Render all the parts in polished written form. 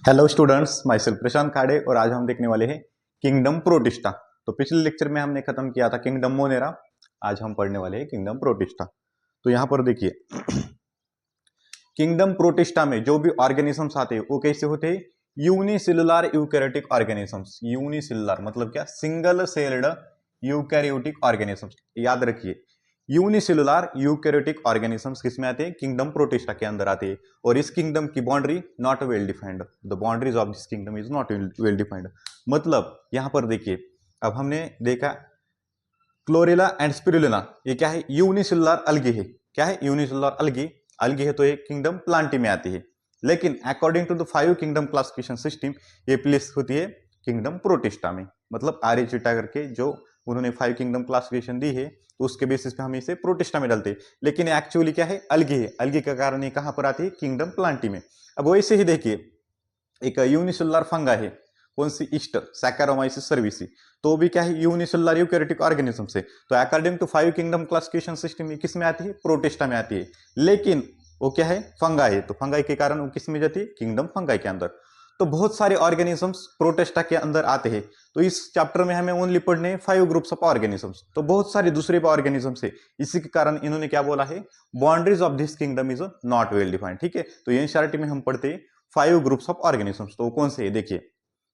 Hello students, my self प्रशांत खाड़े और आज हम देखने वाले हैं किंगडम प्रोटिस्टा। तो पिछले लेक्चर में हमने खत्म किया था किंगडम मोनेरा। आज हम पढ़ने वाले हैं किंगडम प्रोटिस्टा। तो यहाँ पर देखिए किंगडम प्रोटिस्टा में जो भी ऑर्गेनिजम्स आते हैं वो कैसे होते हैं? Unicellular eukaryotic organisms. यूनिसेलुलर मतलब क्या? Single celled eukaryotic organisms. याद रखिए, यूनिसेलुलर यूकैरियोटिक ऑर्गेनिजम्स किसमें आते हैं? किंगडम प्रोटिस्टा के अंदर आते हैं। और इस किंगडम की boundary not well defined. The boundaries of this kingdom is not well defined. मतलब यहां पर देखिए, अब हमने देखा क्लोरेला एंड स्पिरुलिना, ये क्या है? यूनिसेलुलर अलगी है। क्या है? यूनिसेलुलर अलगी। अलगी है तो ये किंगडम प्लांटी में आती है। लेकिन according to the 5 kingdom classification system ये प्लेस होती है किंगडम प्रोटिस्टा में। मतलब आर्यचिटा करके जो उन्होंने 5 किंगडम क्लासिफिकेशन दी है तो उसके बेसिस पे हम इसे प्रोटिस्टा में डालते हैं। लेकिन एक्चुअली क्या है? अलगी है। अलगी का कारण ये कहां पर आती है? किंगडम प्लांटी में। अब वैसे ही देखिए, एक यूनिसेलुलर फंगा है। कौन सी? East Saccharomyces cerevisiae. तो भी क्या है? यूनिसेलुलर यूकैरियोटिक ऑर्गेनिज्म से। तो according to 5 kingdom classification system किस में आती है? प्रोटिस्टा में आती है। लेकिन वो क्या है? फंगाई है। तो फंगाई के कारण वो किस में जाती है? किंगडम फंगाई के अंदर। तो बहुत सारे ऑर्गेनिजम्स प्रोटिस्टा के अंदर आते हैं। तो इस चैप्टर में हमें ओनली पढ़ने हैं 5 ग्रुप्स ऑफ ऑर्गेनिजम्स। तो बहुत सारे दूसरे भी ऑर्गेनिजम्स है। इसी के कारण इन्होंने क्या बोला है? Boundaries of this kingdom is not well defined. ठीक है, तो एनसीईआरटी में हम पढ़ते हैं 5 ग्रुप्स ऑफ ऑर्गेनिजम्स। तो कौन से है देखिए।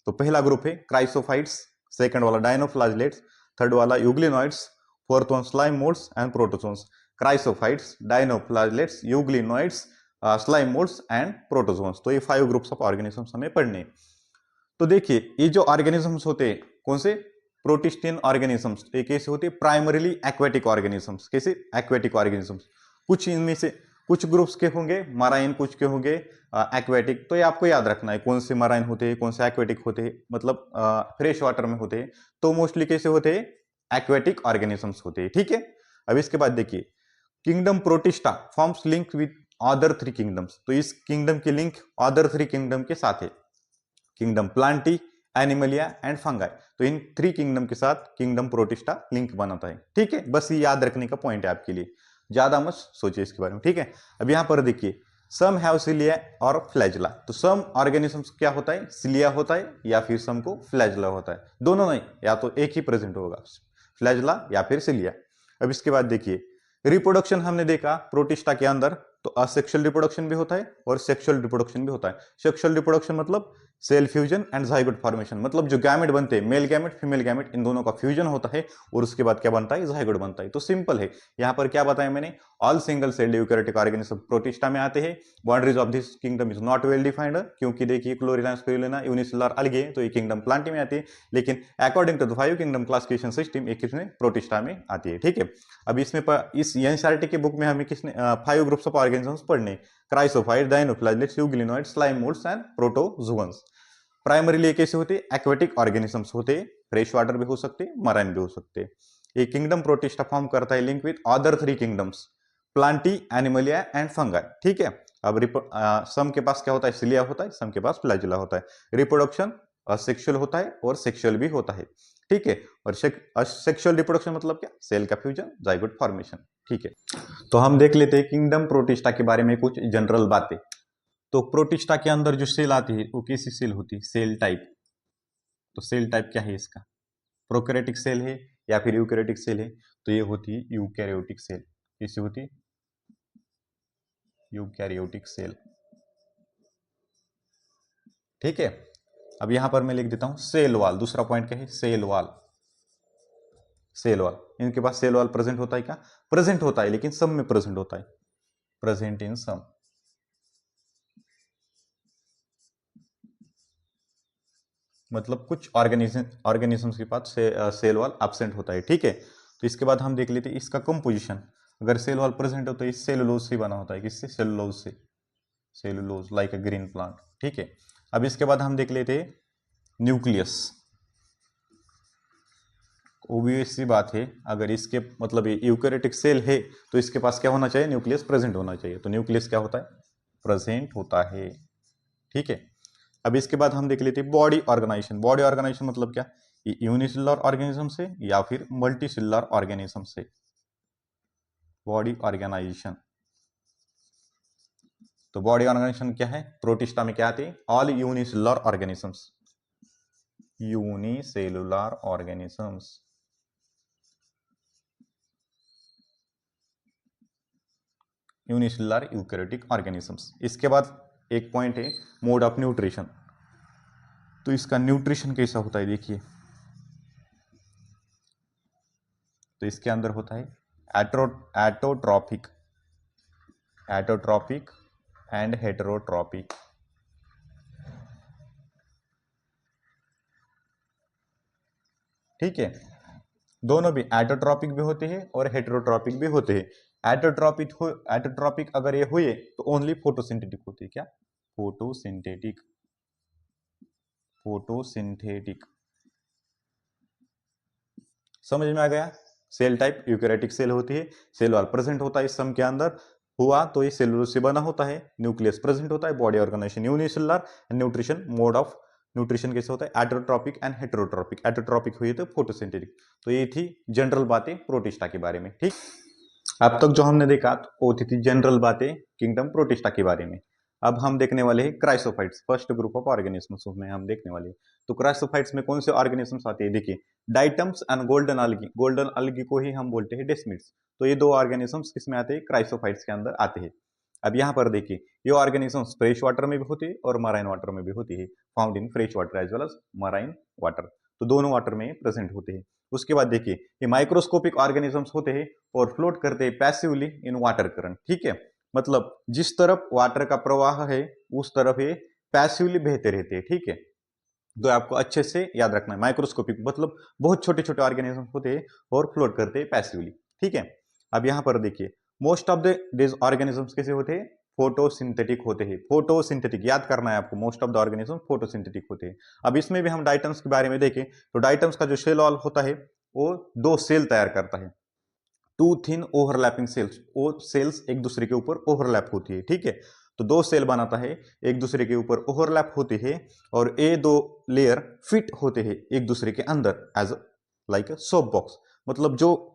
तो पहला ग्रुप है क्राइसोफाइट्स, सेकंड वाला डायनोफ्लाजलेट्स, थर्ड वाला euglenoids, fourth one slime moulds and protozoans. Chrysophytes, dinoflagellates, euglenoids, slime moulds and protozoans. तो ये 5 ग्रुप्स ऑफ ऑर्गेनिजम्स हमें पढ़ने हैं। तो देखिए, ये जो ऑर्गेनिजम्स होते हैं कौन से? Protistan organisms. ये कैसे होते हैं? Primarily aquatic organisms. कैसे? Aquatic organisms. कुछ इनमें से कुछ ग्रुप्स के होंगे मराइन, कुछ के होंगे एक्वेटिक। तो ये आपको याद रखना है कौन से मराइन होते हैं, कौन से एक्वेटिक होते हैं। मतलब फ्रेश वाटर में होते हैं तो मोस्टली कैसे होते हैं? एक्वेटिक ऑर्गेनिजम्स होते हैं। ठीक है, अब इसके बाद देखिए, kingdom protista forms link with other 3 kingdoms. तो इस किंगडम की लिंक अदर 3 किंगडम के साथ है। Kingdom Plantae, Animalia and fungi. तो इन 3 किंगडम के साथ किंगडम प्रोटिस्टा लिंक बनाता है। ठीक है, बस ये याद रखने का पॉइंट है आपके लिए। ज्यादा मत सोचिए इसके बारे में। ठीक है, अब यहां पर देखिए, सम हैव सिलिया और फ्लैजला। तो सम ऑर्गेनिजम्स क्या होता है? सिलिया होता है या फिर सम को फ्लैजला होता है। दोनों नहीं, या तो एक ही प्रेजेंट होगा, फ्लैजला या फिर सिलिया। अब इसके बाद देखिए, रिप्रोडक्शन हमने देखा प्रोटिस्टा के अंदर तो असेक्सुअल रिप्रोडक्शन भी होता है और सेक्सुअल रिप्रोडक्शन भी होता है। सेक्सुअल रिप्रोडक्शन मतलब cell fusion and zygote formation. मतलब जो गैमेट बनते हैं, मेल गैमेट फीमेल गैमेट, इन दोनों का फ्यूजन होता है और उसके बाद क्या बनता है? जाइगोट बनता है। तो सिंपल है। यहाँ पर क्या बताया मैंने? All single celled eukaryotic organism protista में आते हैं। Boundaries of this kingdom is not well defined, क्योंकि देखिए क्लोरेला स्पिरुलिना यूनिसेलुलर अलगे तो ये किंगडम प्लांटी में आती है। लेकिन according to the 5 kingdom classification system एक किसमें? प्रोटिस्टा में आती है। ठीक है, अब इसमें इस एनसीईआरटी के बुक में हमें किसने 5 ग्रुप्स ऑफ ऑर्गेनिजम्स पढ़ने? Chrysophyte, dinoflagellates, euglenoids, slime moulds and protozoans. Primarily कैसे होते? एक्वेटिक ऑर्गेनिजम्स होते, फ्रेश वाटर भी हो सकते, मराइन भी हो सकते। ये किंगडम प्रोटिस्टा फॉर्म करता है link with other 3 kingdoms, Plantae, Animalia and fungi. ठीक है, अब सम के पास क्या होता है? सिलिया होता है, सम के पास फ्लैजुला होता है। रिप्रोडक्शन असेक्सुअल होता है और सेक्सुअल भी होता है। ठीक है, और सेक्सुअल रिप्रोडक्शन मतलब क्या? सेल का फ्यूजन, जाइगोट फॉर्मेशन। ठीक है, तो हम देख लेते हैं किंगडम प्रोटिस्टा के बारे में कुछ जनरल बातें। तो प्रोटिस्टा के अंदर जो सेल आती है वो कैसी सेल होती है? Cell type. तो सेल टाइप क्या है इसका? प्रोकैरियोटिक सेल है या फिर यूकैरियोटिक सेल है? तो ये होती है यूकैरियोटिक सेल। कैसी होती है? Eukaryotic cell. ठीक है, अब यहां पर मैं लिख देता हूं सेल वॉल। दूसरा पॉइंट क्या है? Cell wall. सेल वॉल, इनके पास सेल वॉल प्रेजेंट होता है क्या? प्रेजेंट होता है, लेकिन सब में प्रेजेंट होता है। प्रेजेंट इन सम। मतलब कुछ ऑर्गेनिजम्स के पास सेल वॉल एब्सेंट होता है। ठीक है, तो इसके बाद हम देख लेते हैं इसका कंपोजिशन। अगर सेल वॉल प्रेजेंट हो तो इस सेलुलोज से बना होता है। किससे? सेलुलोज से। सेलुलोज लाइक अ ग्रीन प्लांट। ठीक है, अब इसके बाद हम देख लेते हैं न्यूक्लियस। ओबियस सी बात है, अगर इसके मतलब ये यूकैरियोटिक सेल है तो इसके पास क्या होना चाहिए? न्यूक्लियस प्रेजेंट होना चाहिए। तो न्यूक्लियस क्या होता है? प्रेजेंट होता है। ठीक है, अब इसके बाद हम देख लेते हैं बॉडी ऑर्गेनाइजेशन। बॉडी ऑर्गेनाइजेशन मतलब क्या? यूनिसेलुलर ऑर्गेनिज्म से या फिर मल्टीसेलुलर ऑर्गेनिज्म से। Body organisation. तो बॉडी ऑर्गेनाइजेशन क्या है, प्रोटिस्टा में क्या आते हैं, all unicellular organisms, unicellular organisms. Unicellular eukaryotic organisms. इसके बाद एक पॉइंट है मोड ऑफ न्यूट्रिशन। तो इसका न्यूट्रिशन कैसा होता है देखिए, तो इसके अंदर होता है एटोट्रॉपिक, एटोट्रॉपिक एंड हेटेरोट्रॉपिक। ठीक है, दोनों भी एटोट्रॉपिक भी होते हैं और हेटेरोट्रॉपिक भी होते हैं। एटोट्रॉपिक अगर ये हुए तो ओनली फोटोसिंथेटिक होती है। क्या, फोटोसिंथेटिक, फोटोसिंथेटिक। समझ में आ गया। सेल टाइप यूकैरियोटिक सेल होती है, सेल वॉल प्रेजेंट होता है स्तंभ के अंदर, हुआ तो ये सेलुलोज से बना होता है, न्यूक्लियस प्रेजेंट होता है, body organisation unicellular, nutrition, mode of nutrition कैसे होता है, एटोट्रॉपिक एंड हेटेरोट्रॉपिक। एटोट्रॉपिक हुई तो फोटोसिंथेटिक। तो ये थी जनरल बातें प्रोटिस्टा के बारे में। ठीक, अब तक जो हमने देखा वो थी जनरल बातें किंगडम प्रोटिस्टा के बारे में। अब हम देखने वाले हैं chrysophytes, first group of organisms में हम देखने वाले हैं। तो क्राइसोफाइट्स में कौन से ऑर्गेनिजम्स आते हैं देखिए, डाइटम्स एंड गोल्डन अलगी। गोल्डन अलगी को ही हम बोलते हैं डेस्मिड्स। तो ये दो ऑर्गेनिजम्स किसमें आते हैं, क्राइसोफाइट्स के अंदर आते हैं। अब यहाँ पर देखिए, ये ऑर्गेनिजम्स फ्रेश वाटर में भी होती है और मराइन वाटर में भी होती है, found in fresh water as well as marine water. तो दोनों वाटर में प्रेजेंट होते हैं। उसके बाद देखिए, ये माइक्रोस्कोपिक ऑर्गेनिजम्स होते हैं और फ्लोट करते हैं पैसिवली इन वाटर करंट। ठीक है, मतलब जिस तरफ वाटर का प्रवाह है उस तरफ ये पैसिवली बहते रहते हैं। ठीक है, तो आपको अच्छे से याद रखना है, माइक्रोस्कोपिक मतलब बहुत छोटे छोटे ऑर्गेनिजम्स होते हैं और फ्लोट करते हैं पैसिवली। ठीक है, अब यहां पर देखिए, most of the this organisms कैसे होते हैं, फोटोसिंथेटिक होते हैं। फोटोसिंथेटिक याद करना है आपको, most of the organism photosynthetic होते हैं। अब इसमें भी हम डाइटम्स के बारे में देखें तो डाइटम्स का जो सेल वॉल होता है वो दो सेल तैयार करता है, टू थिन ओवरलैपिंग सेल्स। वो सेल्स एक दूसरे के ऊपर ओवरलैप होती है। ठीक है, तो दो सेल बनाता है, एक दूसरे के ऊपर ओवरलैप होते हैं और ये दो लेयर फिट होते हैं एक दूसरे के अंदर एज लाइक सोप बॉक्स। मतलब जो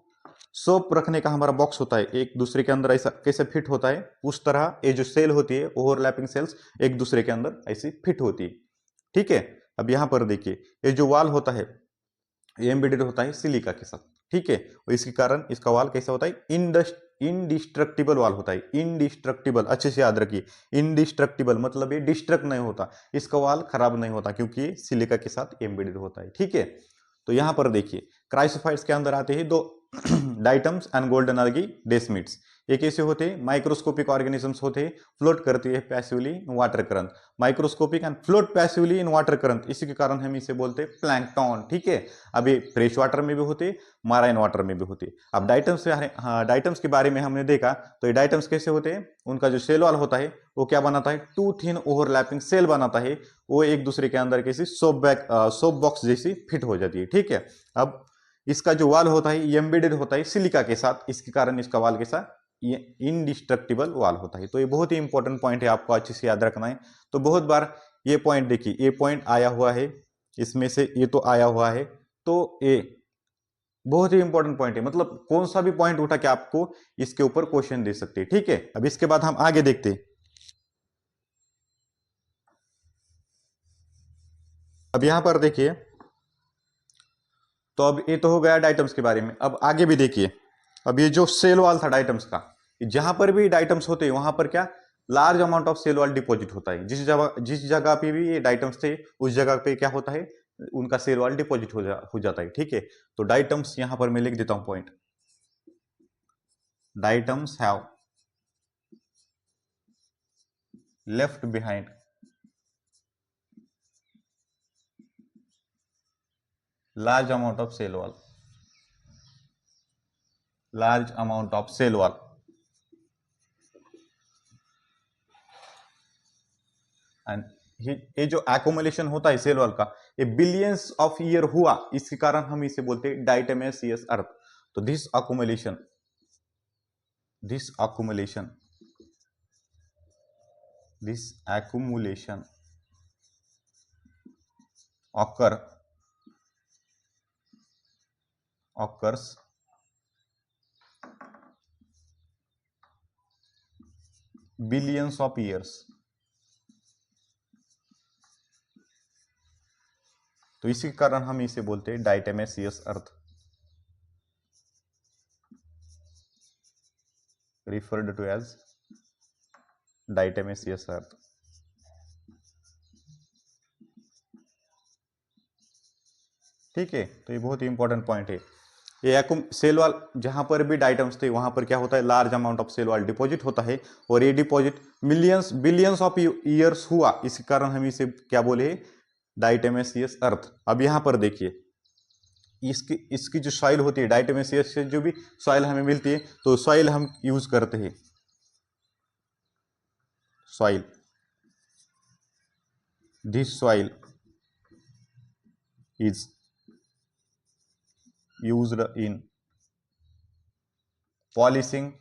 सोप रखने का हमारा बॉक्स होता है एक दूसरे के अंदर ऐसा कैसे फिट होता है, उस तरह ये जो सेल होती है ओवरलैपिंग सेल्स एक दूसरे के अंदर ऐसी फिट होती है। ठीक है, अब यहां पर देखिए, ये जो वाल होता है ये एम्बेडेड होता है सिलिका के साथ। ठीक है, और इसके कारण इसका वाल कैसा होता है, इनडिस्ट्रक्टिबल वाल होता है। इनडिस्ट्रक्टिबल, अच्छे से याद रखिए, इनडिस्ट्रक्टिबल मतलब ये डिस्ट्रक्ट नहीं होता, इसका वाल खराब नहीं होता क्योंकि ये सिलिका के साथ एम्बेडेड होता है। ठीक है, तो यहां पर देखिए, क्राइसोफाइट्स के अंदर आते हैं दो डाइटम्स एंड गोल्डन अलगी डेस्मिड्स। ये कैसे होते हैं, माइक्रोस्कोपिक ऑर्गेनिजम्स होते हैं, फ्लोट करते हैं passively in water current. Microscopic and float passively in water current, इसी के कारण हम इसे बोलते हैं प्लैंकटन। ठीक है, अभी फ्रेश वाटर में भी होते, मराइन वाटर में भी होते। अब डाइटम्स, हाँ डाइटम्स के बारे में हमने देखा, तो ये डाइटम्स कैसे होते हैं, उनका जो सेल वॉल होता है वो क्या बनाता है, टू थिन ओवरलैपिंग सेल बनाता है, वो एक दूसरे के अंदर कैसी सोप बॉक्स जैसी फिट हो जाती है। ठीक है, अब इसका जो वाल होता है ये एम्बेडेड होता है सिलिका के साथ, इसके कारण इसका वाल कैसा, ये इनडिस्ट्रक्टिबल वाल होता है। तो ये बहुत ही इंपॉर्टेंट पॉइंट है, आपको अच्छे से याद रखना है। तो बहुत बार ये पॉइंट देखिए, ये पॉइंट आया हुआ है इसमें से, ये तो आया हुआ है, तो ये बहुत ही इंपॉर्टेंट पॉइंट है, मतलब कौन सा भी पॉइंट उठा के आपको इसके ऊपर क्वेश्चन दे सकते हैं। ठीक है, अब इसके बाद हम आगे देखते हैं। अब यहां पर देखिए, तो अब ये तो हो गया डाइटम्स के बारे में। अब आगे भी देखिए, अब ये जो सेल वॉल था डाइटम्स का, जहां पर भी डाइटम्स होते हैं वहां पर क्या, large amount of cell wall deposit होता है। जिस जगह पे भी ये डाइटम्स थे उस जगह पे क्या होता है, उनका सेल वॉल डिपॉजिट हो जाता है। ठीक है, तो डाइटम्स यहां पर मैं लिख देता हूं point, diatoms have left behind large amount of cell wall, large amount of cell wall। And ये जो एक्युमुलेशन होता है सेल वॉल का, ये बिलियंस ऑफ ईयर हुआ, इसके कारण हम इसे बोलते हैं डाइटमेसियस अर्थ। तो this accumulation, this accumulation, this accumulation occurs billions of years. तो इसी कारण हम इसे बोलते हैं डाइटेमेसियस अर्थ, रिफर्ड टू एज डाइटेमेसियस अर्थ। ठीक है, तो ये बहुत ही इंपॉर्टेंट पॉइंट है। ये सेल वाल जहां पर भी डाइटम्स थे वहां पर क्या होता है, large amount of cell wall deposit होता है, और ये deposit millions billions of years हुआ, इसी कारण हम इसे क्या बोले, डाइटेमेसियस अर्थ। अब यहां पर देखिए, इसकी इसकी जो सॉइल होती है, डाइटेमेसियस से जो भी सॉइल हमें मिलती है, तो सॉइल हम यूज करते हैं, soil, this soil is used in polishing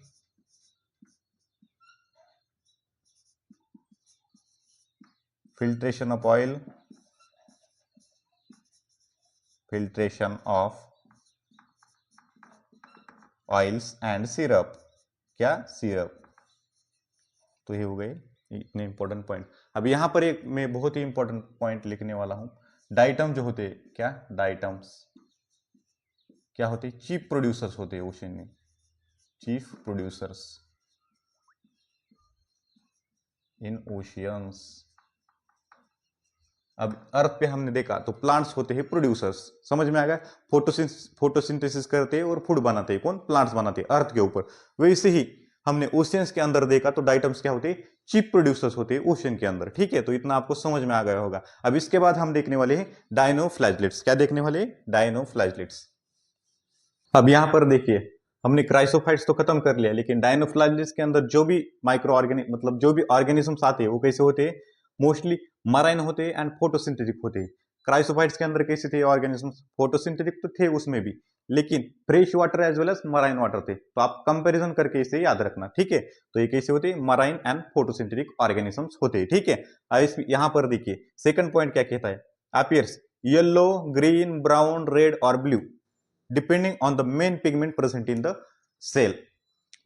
filtration of oil, filtration of oils and syrup, क्या सिरप। तो ये हो गए इतने इंपॉर्टेंट पॉइंट। अब यहां पर एक मैं बहुत ही इंपॉर्टेंट पॉइंट लिखने वाला हूं। डाइटम जो होते हैं, क्या डाइटम्स क्या होते हैं, चीफ प्रोड्यूसर्स होते हैं ओशन में, चीफ प्रोड्यूसर्स इन ओशियंस। अब अर्थ पे हमने देखा तो प्लांट्स होते हैं प्रोड्यूसर्स, समझ में आ गया, फोटोसिंथेसिस करते हैं और फूड बनाते हैं, कौन, प्लांट्स बनाते हैं अर्थ के ऊपर। वैसे ही हमने ओशियंस के अंदर देखा तो डाइटम्स क्या होते हैं, चीफ प्रोड्यूसर्स होते हैं ओशन के अंदर। ठीक है, तो इतना आपको समझ में आ गया होगा। अब इसके बाद हम देखने वाले हैं डायनोफ्लैजलेट्स। क्या देखने वाले हैं, डायनोफ्लैजलेट्स। अब यहां पर देखिए, हमने क्राइसोफाइट्स तो खत्म कर लिया, लेकिन डायनोफ्लैजलेट्स के अंदर जो भी माइक्रो ऑर्गेनिज्म, मतलब जो भी ऑर्गेनिजम्स आते हैं वो कैसे होते हैं, मोस्टली मराइन होते हैं एंड फोटोसिंथेटिक होते हैं। क्राइसोफाइट्स के अंदर कैसे थे ऑर्गेनिजम्स, फोटोसिंथेटिक तो थे उसमें भी, लेकिन fresh water as well as marine water थे। तो आप कंपैरिजन करके इसे याद रखना, ठीक है। तो ये कैसे होते हैं, मराइन एंड फोटोसिंथेटिक ऑर्गेनिजम्स होते हैं, ठीक है। अब यहां पर देखिए सेकंड पॉइंट क्या कहता है, appears yellow, green, brown, red और blue depending on the main pigment present in the cell.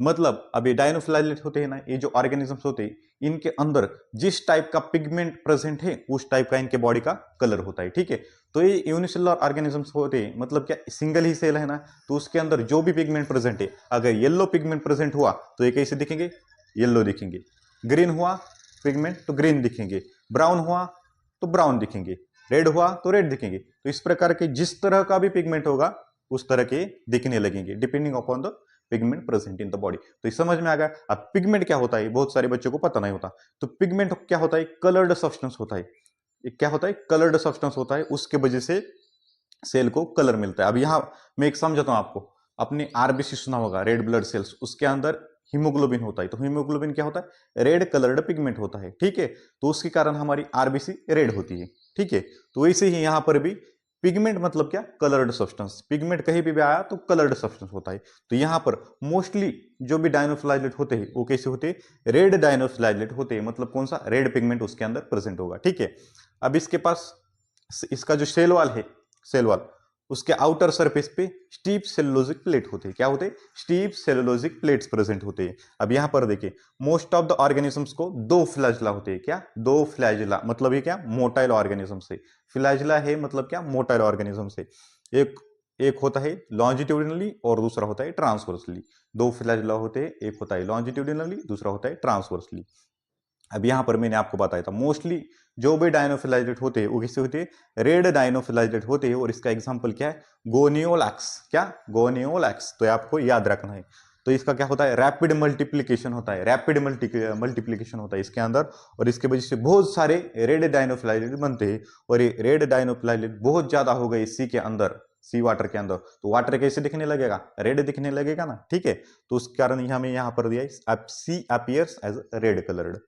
मतलब अब ये डायनोफ्लाइलेट होते हैं ना, ये जो ऑर्गेनिजम्स होते हैं, इनके अंदर जिस टाइप का पिगमेंट प्रेजेंट है उस टाइप का इनके बॉडी का कलर होता है, ठीक है। तो ये यूनिसेलुलर ऑर्गेनिजम्स होते हैं, मतलब क्या सिंगल ही सेल है ना, तो उसके अंदर जो भी पिगमेंट प्रेजेंट है, अगर येलो पिगमेंट प्रेजेंट हुआ तो ये कैसे दिखेंगे, येलो दिखेंगे। ग्रीन हुआ पिगमेंट तो ग्रीन दिखेंगे, ब्राउन हुआ तो ब्राउन दिखेंगे, रेड हुआ तो रेड दिखेंगे। तो इस प्रकार के जिस तरह का भी पिगमेंट होगा उस तरह के दिखने लगेंगे, depending upon the pigment present in the body. तो समझ में आ गया। अब पिगमेंट क्या होता है, बहुत सारे बच्चों को पता नहीं होता। तो पिगमेंट क्या होता है, कलर्ड सब्सटेंस होता है। क्या होता है, कलर्ड सब्सटेंस होता है, उसके वजह से सेल को कलर मिलता है। अब यहां मैं एक समझाता हूं आपको, अपने आरबीसी सुना होगा, रेड ब्लड सेल्स, उसके अंदर हीमोग्लोबिन होता है। तो हीमोग्लोबिन क्या होता है, रेड कलर्ड पिगमेंट होता है, ठीक है। तो उसके कारण हमारी आरबीसी रेड होती है, ठीक है। तो वैसे ही यहां पर भी पिगमेंट मतलब क्या, कलर्ड सब्सटेंस। पिगमेंट कहीं भी आया तो कलर्ड सब्सटेंस होता है। तो यहां पर मोस्टली जो भी डायनोफ्लाइलेट होते हैं वो कैसे होते हैं, रेड डायनोफ्लाइलेट होते हैं, मतलब कौन सा, रेड पिगमेंट उसके अंदर प्रेजेंट होगा, ठीक है। अब इसके पास इसका जो सेल वॉल है, सेल वॉल, उसके आउटर सरफेस पे स्टीप सेलुलोजिक प्लेट होते हैं। क्या होते हैं, स्टीप सेलुलोजिक प्लेट्स प्रेजेंट होते हैं। अब यहां पर देखिए, मोस्ट ऑफ द ऑर्गेनिजम्स को दो फ्लैजिला होते हैं। क्या, दो फ्लैजिला, मतलब ये क्या, मोटाइल ऑर्गेनिज्म से। फ्लैजिला है मतलब क्या, मोटाइल ऑर्गेनिज्म से। एक एक होता है लॉन्जिट्यूडिनली और दूसरा होता है ट्रांसवर्सली। दो फ्लैजिला होते हैं, एक होता है लॉन्जिट्यूडिनली, दूसरा होता है ट्रांसवर्सली। अब यहां पर मैंने आपको बताया था मोस्टली जो भी डायनोफिलाइडेट होते हैं वो किससे होते हैं, रेड डायनोफिलाइडेट होते हैं। और इसका एग्जांपल क्या है, गोनियोलैक्स। क्या, गोनियोलैक्स। तो आपको याद रखना है। तो इसका क्या होता है, रैपिड मल्टीप्लीकेशन होता है, रैपिड मल्टीप्लीकेशन होता है इसके अंदर, और इसके वजह से बहुत सारे रेड डायनोफिलाइडेट बनते हैं। और ये रेड डायनोफिलाइडेट बहुत ज्यादा हो गए सी के अंदर, सी वाटर के अंदर, तो वाटर कैसे दिखने लगेगा, रेड दिखने लगेगा ना, ठीक है। तो उस कारण हमें यहां पर दिया है, sea appears as red coloured,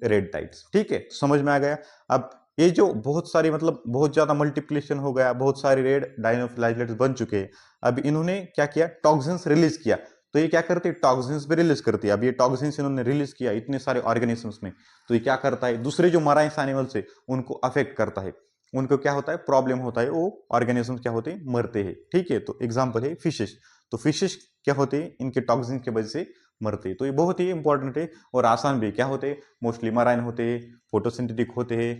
red tides, ठीक है। समझ में आ गया। अब ये जो बहुत सारी, मतलब बहुत ज्यादा मल्टीप्लिकेशन हो गया, बहुत सारे रेड डायनोफ्लाइलेट्स बन चुके हैं। अब इन्होंने क्या किया, टॉक्सिन्स रिलीज किया। तो ये क्या करते हैं, टॉक्सिन्स भी रिलीज करती है। अब ये टॉक्सिन्स इन्होंने रिलीज किया इतने सारे ऑर्गेनिजम्स में, तो ये क्या करता है, दूसरे जो मराइन्स एनिमल्स है उनको अफेक्ट करता है, उनको क्या होता है, प्रॉब्लम होता है, वो ऑर्गेनिजम्स क्या होते हैं, मरते हैं, ठीक है। तो एग्जाम्पल है फिशेस। तो फिशेस क्या होते हैं, इनके टॉक्सिन की वजह से मरते हैं। तो ये बहुत ही इंपॉर्टेंट है और आसान भी। क्या होते हैं? मोस्टली मराइन होते हैं, फोटोसिंथेटिक होते हैं,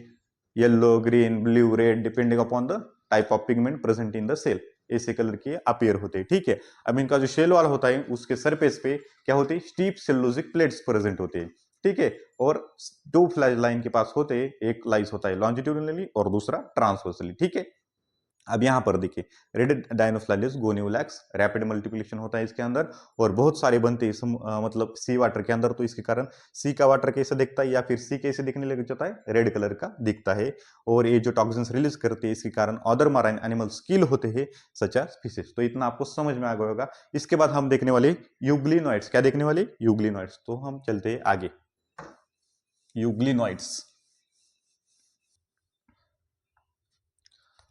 yellow, green, blue, red, depending upon the type of pigment present in the cell, ऐसे कलर के अपीयर होते हैं। ठीक है, अब इनका जो शेल वॉल होता है उसके सरफेस पे क्या होती है? स्टीप सेलुलोजिक प्लेट्स प्रेजेंट होते हैं। ठीक है, और दो फ्लैश लाइन के पास होते हैं, एक लाइस होता है लॉन्जिट्यूडिनली और दूसरा ट्रांसवर्सली। ठीक है, अब यहां पर देखिए रेड डायनोफ्लाइलस गोनियोलैक्स, रैपिड मल्टीप्लिकेशन होता है इसके अंदर और बहुत सारे बनते हैं मतलब सी वाटर के अंदर। तो इसके कारण सी का वाटर कैसे दिखता है या फिर सी कैसे दिखने लग जाता है? रेड कलर का दिखता है। और ये जो टॉक्सिन्स रिलीज करते हैं इसके कारण अदर मराइन एनिमल्स किल होते हैं सच एज फिशेस। तो इतना आपको समझ में आ गया होगा। इसके बाद हम देखने वाले यूग्लिनोइड्स। क्या देखने वाले? यूग्लिनोइड्स। तो हम चलते हैं आगे। यूग्लिनोइड्स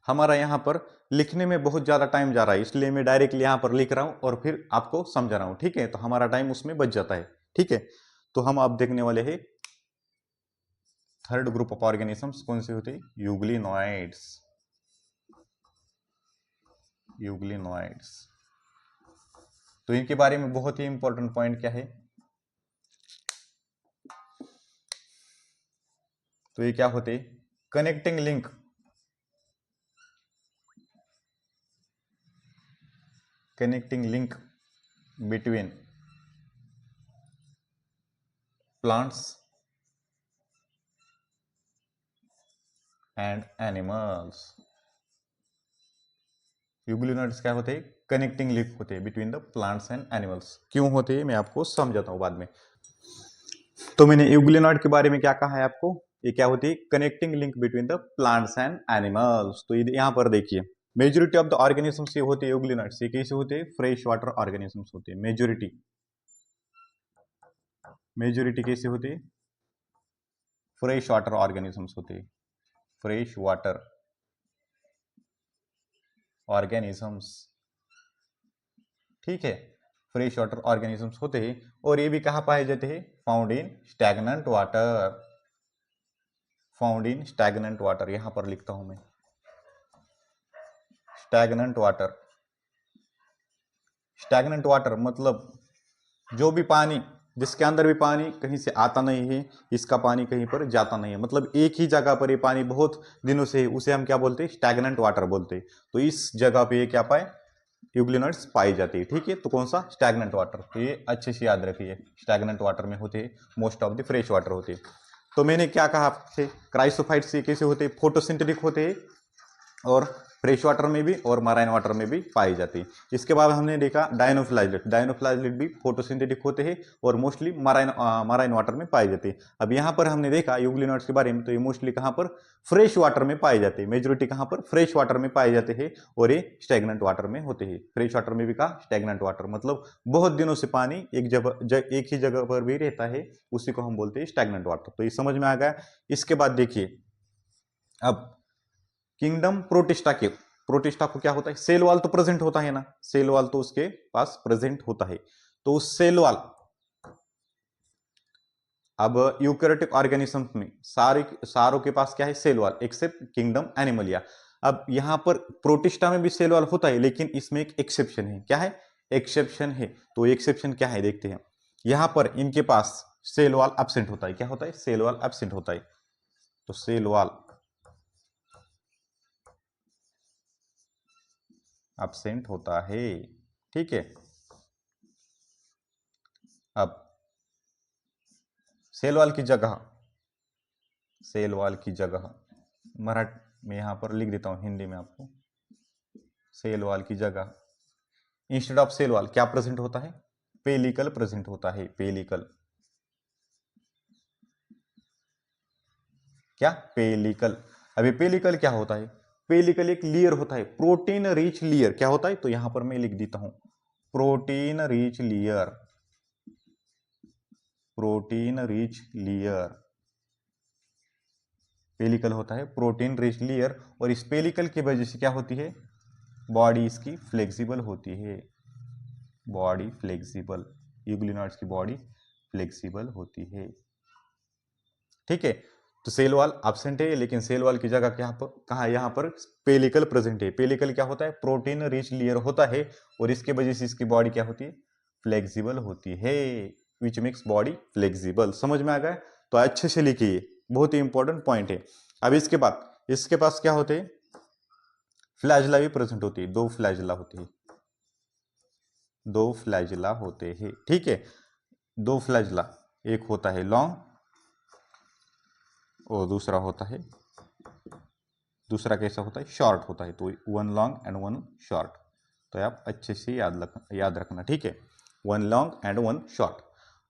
हमारा यहां पर लिखने में बहुत ज्यादा टाइम जा रहा है, इसलिए मैं डायरेक्टली यहां पर लिख रहा हूं और फिर आपको समझा रहा हूं। ठीक है, तो हमारा टाइम उसमें बच जाता है। ठीक है, तो हम अब देखने वाले हैं थर्ड ग्रुप ऑफ ऑर्गेनिजम्स। कौन से होते हैं? यूग्लिनोइड्स। यूग्लिनोइड्स, तो इनके बारे में बहुत ही इंपॉर्टेंट पॉइंट क्या है? तो ये क्या होते? Connecting link between plants and animals. Euglenoids क्या होते हैं? कनेक्टिंग लिंक होते हैं between the plants and animals. क्यों होते हैं मैं आपको समझाता हूं बाद में। तो मैंने यूग्लिनोइड के बारे में क्या कहा है आपको? ये क्या होती है? Connecting link between the plants and animals. तो यहाँ पर देखिए मेजोरिटी ऑफ द ऑर्गेनिजम्स ये होते हैं यूग्लिनोइड्स। ये कैसे होते हैं? फ्रेश वाटर ऑर्गेनिजम्स होते हैं। मेजोरिटी कैसे होते हैं? फ्रेश वाटर ऑर्गेनिजम्स होते हैं। Fresh water organisms. ठीक है, फ्रेश वाटर ऑर्गेनिजम्स होते हैं और ये भी कहाँ पाए जाते हैं? Found in stagnant water. Found in stagnant water, यहां पर लिखता हूं मैं स्टैग्नेंट वाटर। स्टैग्नेंट वाटर मतलब जो भी पानी, जिसके अंदर भी पानी कहीं से आता नहीं है, इसका पानी कहीं पर जाता नहीं है, मतलब एक ही जगह पर ये पानी बहुत दिनों से है, उसे हम क्या बोलते हैं? स्टैग्नेंट वाटर बोलते हैं। तो इस जगह पे ये क्या पाए? यूग्लिनोइड्स पाई जाती है। ठीक है, तो कौन सा? Stagnant water. तो ये अच्छे से याद रखिए, स्टैग्नेंट वाटर में होते हैं, most of the fresh water होते हैं। तो मैंने क्या कहा आपसे? क्राइसोफाइट्स ये कैसे होते हैं? फोटोसिंथेटिक होते हैं और फ्रेश वाटर में भी और मराइन वाटर में भी पाई जाती है। इसके बाद हमने देखा डायनोफ्लाइलेट। डायनोफ्लाइलेट भी फोटोसिंथेटिक होते हैं और मोस्टली मराइन वाटर में पाई जाती है। अब यहाँ पर हमने देखा यूग्लिनोइड्स के बारे में, तो ये मोस्टली कहाँ पर? फ्रेश वाटर में पाए जाते हैं। मेजोरिटी कहाँ पर? फ्रेश वाटर में पाए जाते हैं और ये स्टैग्नेंट वाटर में होते हैं। फ्रेश वाटर में भी कहा स्टैग्नेंट वाटर, मतलब बहुत दिनों से पानी एक ही जगह पर भी रहता है, उसी को हम बोलते हैं स्टैग्नेंट वाटर। तो ये समझ में आ गया। इसके बाद देखिए अब किंगडम प्रोटिस्टा के, प्रोटिस्टा को क्या होता है? सेल वॉल तो प्रेजेंट होता है ना, सेल वॉल तो उसके पास प्रेजेंट होता है। तो उस सेल वॉल, अब यूकैरियोटिक ऑर्गेनिज्म में सारों के पास क्या है? Cell wall, except kingdom Animalia. अब यहां पर प्रोटिस्टा में भी सेल वॉल होता है, लेकिन इसमें एक एक्सेप्शन है। क्या है? एक्सेप्शन है। तो एक्सेप्शन क्या है देखते हैं। यहां पर इनके पास सेल वॉल एब्सेंट होता है। क्या होता है? सेल वॉल एब्सेंट होता है। तो सेल वॉल एब्सेंट होता है। ठीक है, अब सेल वॉल की जगह, सेल वॉल की जगह मराठी में यहां पर लिख देता हूं, हिंदी में आपको। सेल वॉल की जगह इंस्टेड ऑफ सेल वॉल क्या प्रेजेंट होता है? पेलिकल प्रेजेंट होता है। पेलिकल, क्या? पेलिकल। अभी पेलिकल क्या होता है? पेलिकल एक लेयर होता है, प्रोटीन रिच लेयर। क्या होता है? तो यहां पर मैं लिख देता हूं protein rich layer. Protein rich layer pellicle होता है, प्रोटीन रिच लेयर। और इस पेलिकल की वजह से क्या होती है? बॉडी इसकी फ्लेक्सिबल होती है। बॉडी फ्लेक्सिबल, यूग्लिनोइड्स की बॉडी फ्लेक्सिबल होती है। ठीक है, तो सेल वॉल एब्सेंट है, लेकिन सेल वॉल की जगह क्या पर कहा? यहाँ पर पेलिकल प्रेजेंट है। पेलिकल क्या होता है? प्रोटीन रिच लेयर होता है और इसके वजह से इसकी बॉडी क्या होती है? फ्लेक्सिबल होती है। Which makes body flexible. समझ में आ गया? तो अच्छे से लिखिए, बहुत ही इंपॉर्टेंट पॉइंट है। अब इसके बाद इसके पास क्या होते हैं, फ्लैजिला भी प्रेजेंट होती है, दो फ्लैजिला होती है, दो फ्लैजिला होते हैं, ठीक है, दो फ्लैजिला, एक होता है लॉन्ग और दूसरा होता है, दूसरा कैसा होता है, शॉर्ट होता है। तो one long and one short, तो आप अच्छे से याद रखना, ठीक है, one long and one short.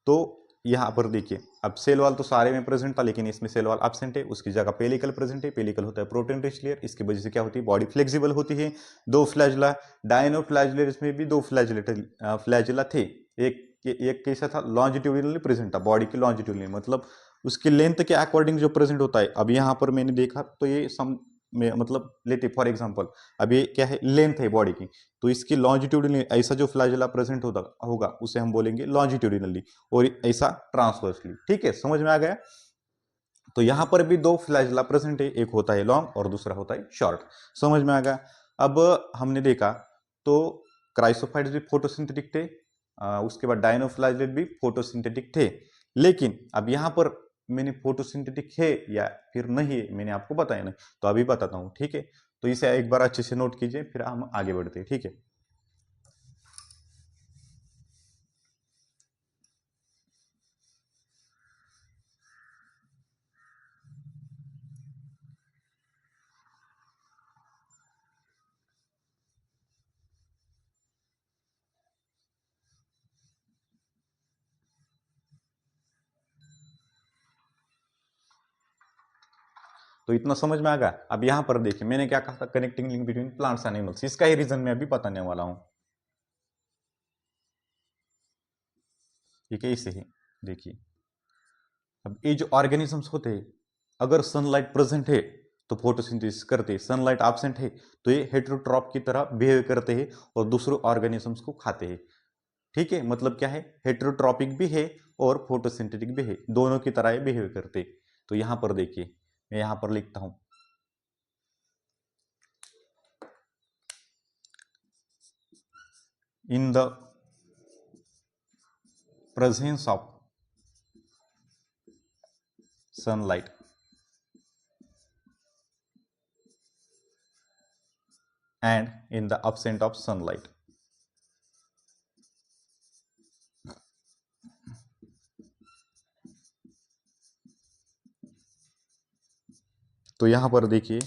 तो यहाँ पर देखिए, अब सेल वॉल तो सारे में प्रेजेंट था, लेकिन इसमें सेल वॉल एब्सेंट है, उसकी जगह पेलिकल प्रेजेंट है। पेलिकल होता है प्रोटीन रिच लेयर, इसकी वजह से क्या होती है, बॉडी फ्लेक्सिबल होती है। दो फ्लैजिला, डायनो फ्लैजिलेट्स में भी दो फ्लैजिला थे, एक कैसा था, लॉन्जिट्यूडिनली प्रेजेंट था, बॉडी की लॉन्जिट्यूडिनली, मतलब उसके लेंथ के अकॉर्डिंग जो प्रेजेंट होता है। अब यहाँ पर मैंने देखा तो ये सम में मतलब लेते फॉर एग्जांपल, अब ये क्या है, लेंथ है बॉडी की, तो इसकी लॉन्जिट्यूडिनली ऐसा जो फ्लैजिला प्रेजेंट होगा उसे हम बोलेंगे लॉन्जिट्यूडिनली, और ऐसा ट्रांसवर्सली, ठीक है, समझ में आ गया? तो यहां पर भी दो फ्लैजिला प्रेजेंट है, एक होता है लॉन्ग और दूसरा होता है शॉर्ट। समझ में आ गया? अब हमने देखा तो क्राइसोफाइट्स भी फोटोसिंथेटिक थे, उसके बाद डायनोफ्लैजिलेट भी फोटोसिंथेटिक थे, लेकिन अब यहां पर मैंने फोटोसिंथेटिक है या फिर नहीं है मैंने आपको बताया नहीं, तो अभी बताता हूं, ठीक है। तो इसे एक बार अच्छे से नोट कीजिए, फिर हम आगे बढ़ते हैं, ठीक है। तो इतना समझ में आ गया? अब यहां पर देखिए, मैंने क्या कहा था, connecting link between plants and animals, इसका ही रीजन मैं अभी बताने वाला हूं। ये कैसे है, देखिए, अब ये जो ऑर्गेनिजम्स होते हैं, अगर सनलाइट प्रेजेंट है तो फोटोसिंथेसिस करते हैं, सनलाइट एब्सेंट है तो ये हेटेरोट्रॉप की तरह बिहेव करते हैं और दूसरे ऑर्गेनिजम्स को खाते हैं, ठीक है। मतलब क्या है, हेटेरोट्रॉपिक भी है और फोटोसिंथेटिक भी है, दोनों की तरह बिहेव करते हैं। तो यहां पर देखिए, मैं यहां पर लिखता हूं, in the presence of sunlight and in the absence of sunlight, तो यहां पर देखिए,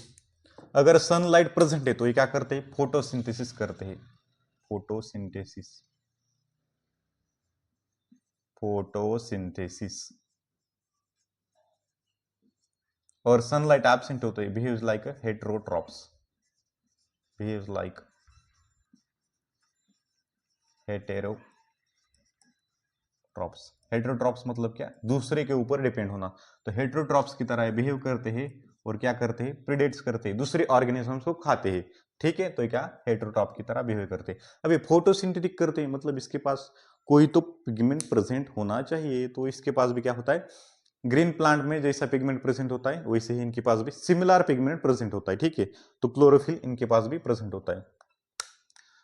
अगर सनलाइट प्रेजेंट है तो ये क्या करते हैं, फोटोसिंथेसिस करते हैं, फोटोसिंथेसिस, फोटोसिंथेसिस। और सनलाइट एब्सेंट होते हैं, behaves like heterotrophs, behaves like heterotrophs. Heterotrophs मतलब क्या, दूसरे के ऊपर डिपेंड होना, तो हेटेरोट्रॉप्स की तरह बिहेव करते हैं और क्या करते हैं, प्रीडेट्स करते हैं, दूसरे ऑर्गेनिजम्स को खाते हैं, ठीक है। तो ये क्या, हेटेरोट्रॉप की तरह बिहेव करते हैं। अभी फोटोसिंथेटिक करते हैं, मतलब इसके पास कोई तो पिगमेंट प्रेजेंट होना चाहिए, तो इसके पास भी क्या होता है, ग्रीन प्लांट में जैसा पिगमेंट प्रेजेंट होता है वैसे ही इनके पास भी सिमिलर पिगमेंट प्रेजेंट होता है, ठीक है। तो क्लोरोफिल इनके पास भी प्रेजेंट होता है,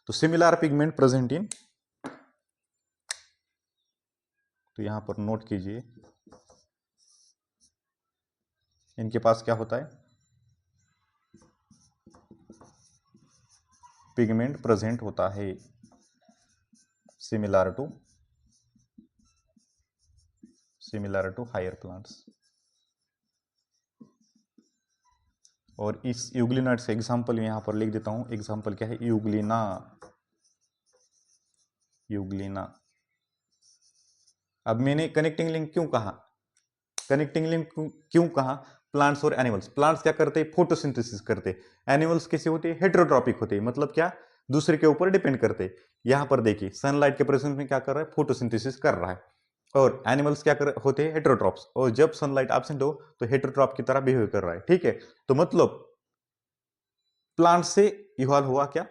तो सिमिलर पिगमेंट प्रेजेंट इन, तो यहां पर नोट कीजिए, इनके पास क्या होता है, पिगमेंट प्रेजेंट होता है सिमिलर टू हायर प्लांट्स। और इस यूग्लिना से एग्जांपल यहां पर लिख देता हूं, एग्जांपल क्या है, यूग्लिना, यूग्लिना। अब मैंने कनेक्टिंग लिंक क्यों कहा, कनेक्टिंग लिंक क्यों कहा, प्लांट्स और एनिमल्स, प्लांट्स क्या करते हैं, फोटोसिंथेसिस करते हैं, एनिमल्स कैसे होते हैं, हेटेरोट्रॉपिक होते हैं, मतलब क्या, दूसरे के ऊपर डिपेंड करते हैं। यहां पर देखिए, सनलाइट के प्रेजेंस में क्या कर रहा है, फोटोसिंथेसिस कर रहा है, और एनिमल्स क्या होते हैं, हेटेरोट्रॉप्स, और जब सनलाइट एब्सेंट हो तो हेटेरोट्रॉप की तरह बिहेव कर रहा है, ठीक है। तो मतलब प्लांट से इवॉल्व हुआ क्या,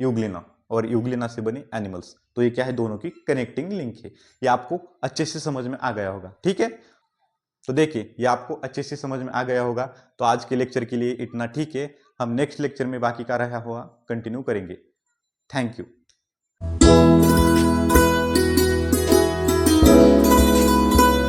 यूग्लिना, और यूग्लिना से बने एनिमल्स। तो ये क्या है, दोनों की कनेक्टिंग लिंक है। ये आपको अच्छे से समझ में आ गया होगा, ठीक है। तो देखिए, ये आपको अच्छे से समझ में आ गया होगा। तो आज के लेक्चर के लिए इतना ठीक है, हम नेक्स्ट लेक्चर में बाकी का रहा हुआ कंटिन्यू करेंगे। Thank you.